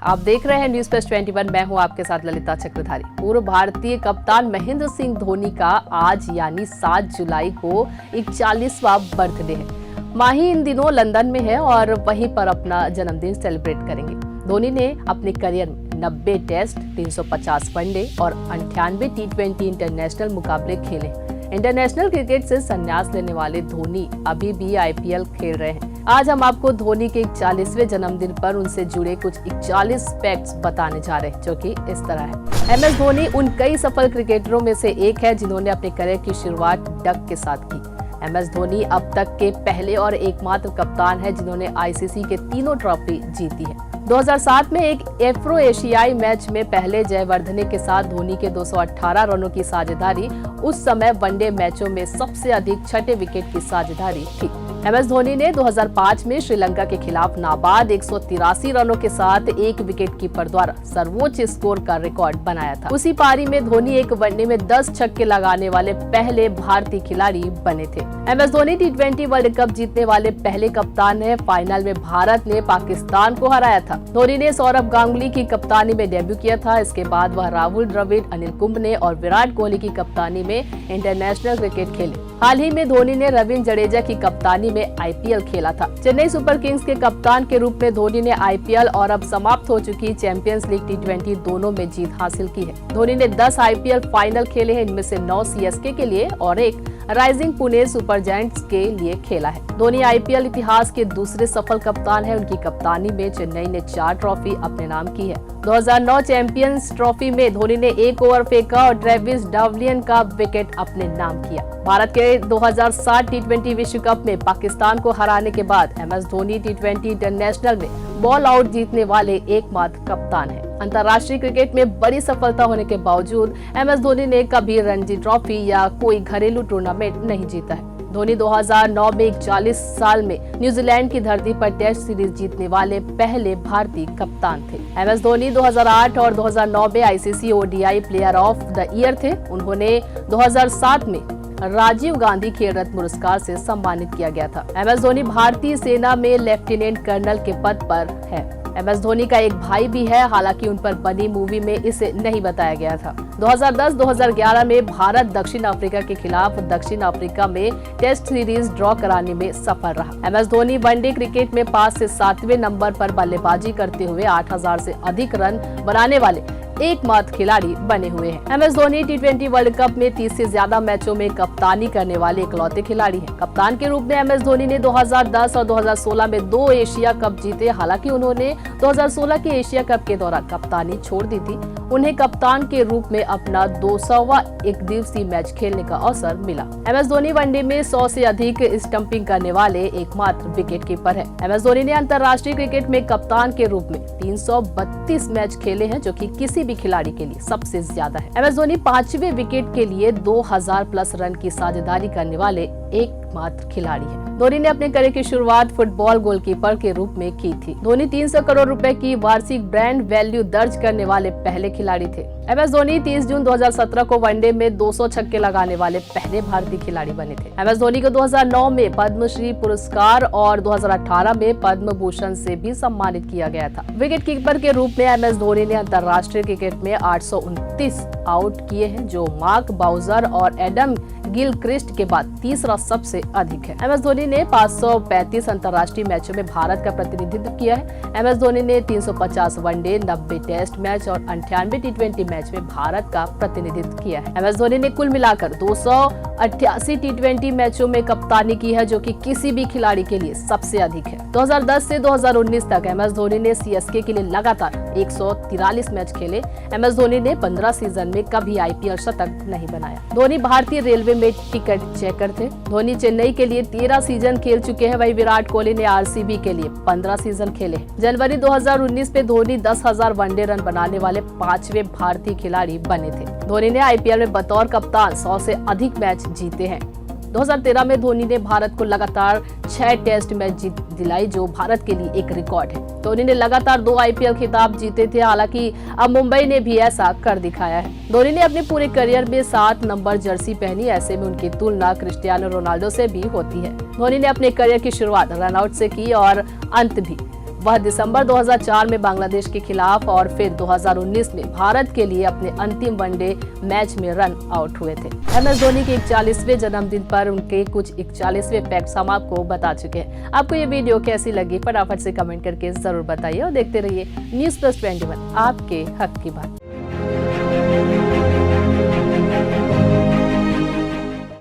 आप देख रहे हैं न्यूज प्लस 21। मैं हूं आपके साथ ललिता चक्रधारी। पूर्व भारतीय कप्तान महेंद्र सिंह धोनी का आज यानी 7 जुलाई को 41वां बर्थडे है। माही इन दिनों लंदन में है और वहीं पर अपना जन्मदिन सेलिब्रेट करेंगे। धोनी ने अपने करियर में 90 टेस्ट, 350 वनडे और 98 टी20 इंटरनेशनल मुकाबले खेले। इंटरनेशनल क्रिकेट से संन्यास लेने वाले धोनी अभी भी आईपीएल खेल रहे हैं। आज हम आपको धोनी के 41वें जन्मदिन पर उनसे जुड़े कुछ 41 फैक्ट्स बताने जा रहे हैं, जो कि इस तरह है। एमएस धोनी उन कई सफल क्रिकेटरों में से एक है जिन्होंने अपने करियर की शुरुआत डक के साथ की। एमएस धोनी अब तक के पहले और एकमात्र कप्तान है जिन्होंने आईसीसी के तीनों ट्रॉफी जीती है। 2007 में एक एफ्रो एशियाई मैच में पहले जयवर्धने के साथ धोनी के 218 रनों की साझेदारी उस समय वनडे मैचों में सबसे अधिक छठे विकेट की साझेदारी थी। एमएस धोनी ने 2005 में श्रीलंका के खिलाफ नाबाद 183 रनों के साथ एक विकेट कीपर द्वारा सर्वोच्च स्कोर का रिकॉर्ड बनाया था। उसी पारी में धोनी एक वनडे में 10 छक्के लगाने वाले पहले भारतीय खिलाड़ी बने थे। एमएस धोनी टी20 वर्ल्ड कप जीतने वाले पहले कप्तान है। फाइनल में भारत ने पाकिस्तान को हराया था। धोनी ने सौरभ गांगुली की कप्तानी में डेब्यू किया था। इसके बाद वह राहुल द्रविड़, अनिल कुंबले और विराट कोहली की कप्तानी में इंटरनेशनल क्रिकेट खेले। हाल ही में धोनी ने रविंद्र जडेजा की कप्तानी में आईपीएल खेला था। चेन्नई सुपर किंग्स के कप्तान के रूप में धोनी ने आईपीएल और अब समाप्त हो चुकी चैंपियंस लीग टी20 दोनों में जीत हासिल की है। धोनी ने 10 आईपीएल फाइनल खेले हैं, इनमें से 9 सीएसके के लिए और एक राइजिंग पुणे सुपर जायंट्स के लिए खेला है। धोनी आईपीएल इतिहास के दूसरे सफल कप्तान है। उनकी कप्तानी में चेन्नई ने 4 ट्रॉफी अपने नाम की है। 2009 चैंपियंस ट्रॉफी में धोनी ने 1 ओवर फेंका और ट्रेविस डावलिन का विकेट अपने नाम किया। भारत के 2007 टी20 विश्व कप में पाकिस्तान को हराने के बाद एमएस धोनी टी20 इंटरनेशनल में बॉल आउट जीतने वाले एकमात्र कप्तान हैं। अंतर्राष्ट्रीय क्रिकेट में बड़ी सफलता होने के बावजूद एमएस धोनी ने कभी रणजी ट्रॉफी या कोई घरेलू टूर्नामेंट नहीं जीता है। धोनी 2009 में 41 साल में न्यूजीलैंड की धरती पर टेस्ट सीरीज जीतने वाले पहले भारतीय कप्तान थे। एमएस धोनी 2008 और 2009 में ICC ODI player of the year थे। उन्होंने 2007 में राजीव गांधी खेल रत्न पुरस्कार से सम्मानित किया गया था। एमएस धोनी भारतीय सेना में लेफ्टिनेंट कर्नल के पद पर है। एमएस धोनी का एक भाई भी है, हालांकि उन पर बनी मूवी में इसे नहीं बताया गया था। 2010-2011 में भारत दक्षिण अफ्रीका के खिलाफ दक्षिण अफ्रीका में टेस्ट सीरीज ड्रॉ कराने में सफल रहा। एमएस धोनी वनडे क्रिकेट में 5 से 7वें नंबर पर बल्लेबाजी करते हुए 8000 से अधिक रन बनाने वाले एकमात्र खिलाड़ी बने हुए हैं। एमएस धोनी टी20 वर्ल्ड कप में 30 से ज्यादा मैचों में कप्तानी करने वाले इकलौते खिलाड़ी हैं। कप्तान के रूप में एमएस धोनी ने 2010 और 2016 में 2 एशिया कप जीते। हालांकि उन्होंने 2016 के एशिया कप के दौरान कप्तानी छोड़ दी थी। उन्हें कप्तान के रूप में अपना 200वां एक दिवसीय मैच खेलने का अवसर मिला। एमएस धोनी वनडे में 100 से अधिक स्टंपिंग करने वाले एकमात्र विकेट कीपर है। एमएस धोनी ने अंतर्राष्ट्रीय क्रिकेट में कप्तान के रूप में 332 मैच खेले हैं, जो कि किसी भी खिलाड़ी के लिए सबसे ज्यादा है। एमएस धोनी 5वें विकेट के लिए 2000 प्लस रन की साझेदारी करने वाले एकमात्र खिलाड़ी है। धोनी ने अपने करियर की शुरुआत फुटबॉल गोलकीपर के रूप में की थी। धोनी 300 करोड़ रुपए की वार्षिक ब्रांड वैल्यू दर्ज करने वाले पहले खिलाड़ी थे। एमएस धोनी 30 जून 2017 को वनडे में 200 छक्के लगाने वाले पहले भारतीय खिलाड़ी बने थे। एमएस धोनी को 2009 में पद्मश्री पुरस्कार और 2018 में पद्म भूषण से भी सम्मानित किया गया था। विकेट कीपर के रूप में एमएस धोनी ने अंतर्राष्ट्रीय क्रिकेट में 829 आउट किए हैं, जो मार्क बाउजर और एडम गिलक्रिस्ट के बाद तीसरा सबसे अधिक है। एमएस धोनी ने 535 अंतर्राष्ट्रीय मैचों में भारत का प्रतिनिधित्व किया है। एमएस धोनी ने 350 वनडे, 90 टेस्ट मैच और 98 टी20 मैच में भारत का प्रतिनिधित्व किया है। एमएस धोनी ने कुल मिलाकर 288 टी20 मैचों में कप्तानी की है, जो कि किसी भी खिलाड़ी के लिए सबसे अधिक है। 2010 से 2019 तक एमएस धोनी ने सीएसके के लिए लगातार 143 मैच खेले। एमएस धोनी ने 15 सीजन में कभी आईपीएल शतक नहीं बनाया। धोनी भारतीय रेलवे में टिकट चेकर थे। धोनी चेन्नई के लिए 13 सीजन खेल चुके हैं। वही विराट कोहली ने आरसीबी के लिए 15 सीजन खेले। जनवरी 2019 में धोनी 10,000 वनडे रन बनाने वाले 5वें भारतीय खिलाड़ी बने थे। धोनी ने आईपीएल में बतौर कप्तान 100 से अधिक मैच जीते हैं। 2013 में धोनी ने भारत को लगातार 6 टेस्ट मैच जीत दिलाई, जो भारत के लिए एक रिकॉर्ड है। धोनी ने लगातार 2 आईपीएल खिताब जीते थे। हालांकि अब मुंबई ने भी ऐसा कर दिखाया है। धोनी ने अपने पूरे करियर में 7 नंबर जर्सी पहनी। ऐसे में उनकी तुलना क्रिस्टियानो रोनाल्डो से भी होती है। धोनी ने अपने करियर की शुरुआत रनआउट से की और अंत भी वह दिसंबर 2004 में बांग्लादेश के खिलाफ और फिर 2019 में भारत के लिए अपने अंतिम वनडे मैच में रन आउट हुए थे। MS धोनी के 41वें जन्मदिन पर उनके कुछ 41वें फैक्ट्स हम आपको बता चुके हैं। आपको ये वीडियो कैसी लगी फटाफट से कमेंट करके जरूर बताइए और देखते रहिए न्यूज़ प्लस 21 आपके हक की बात।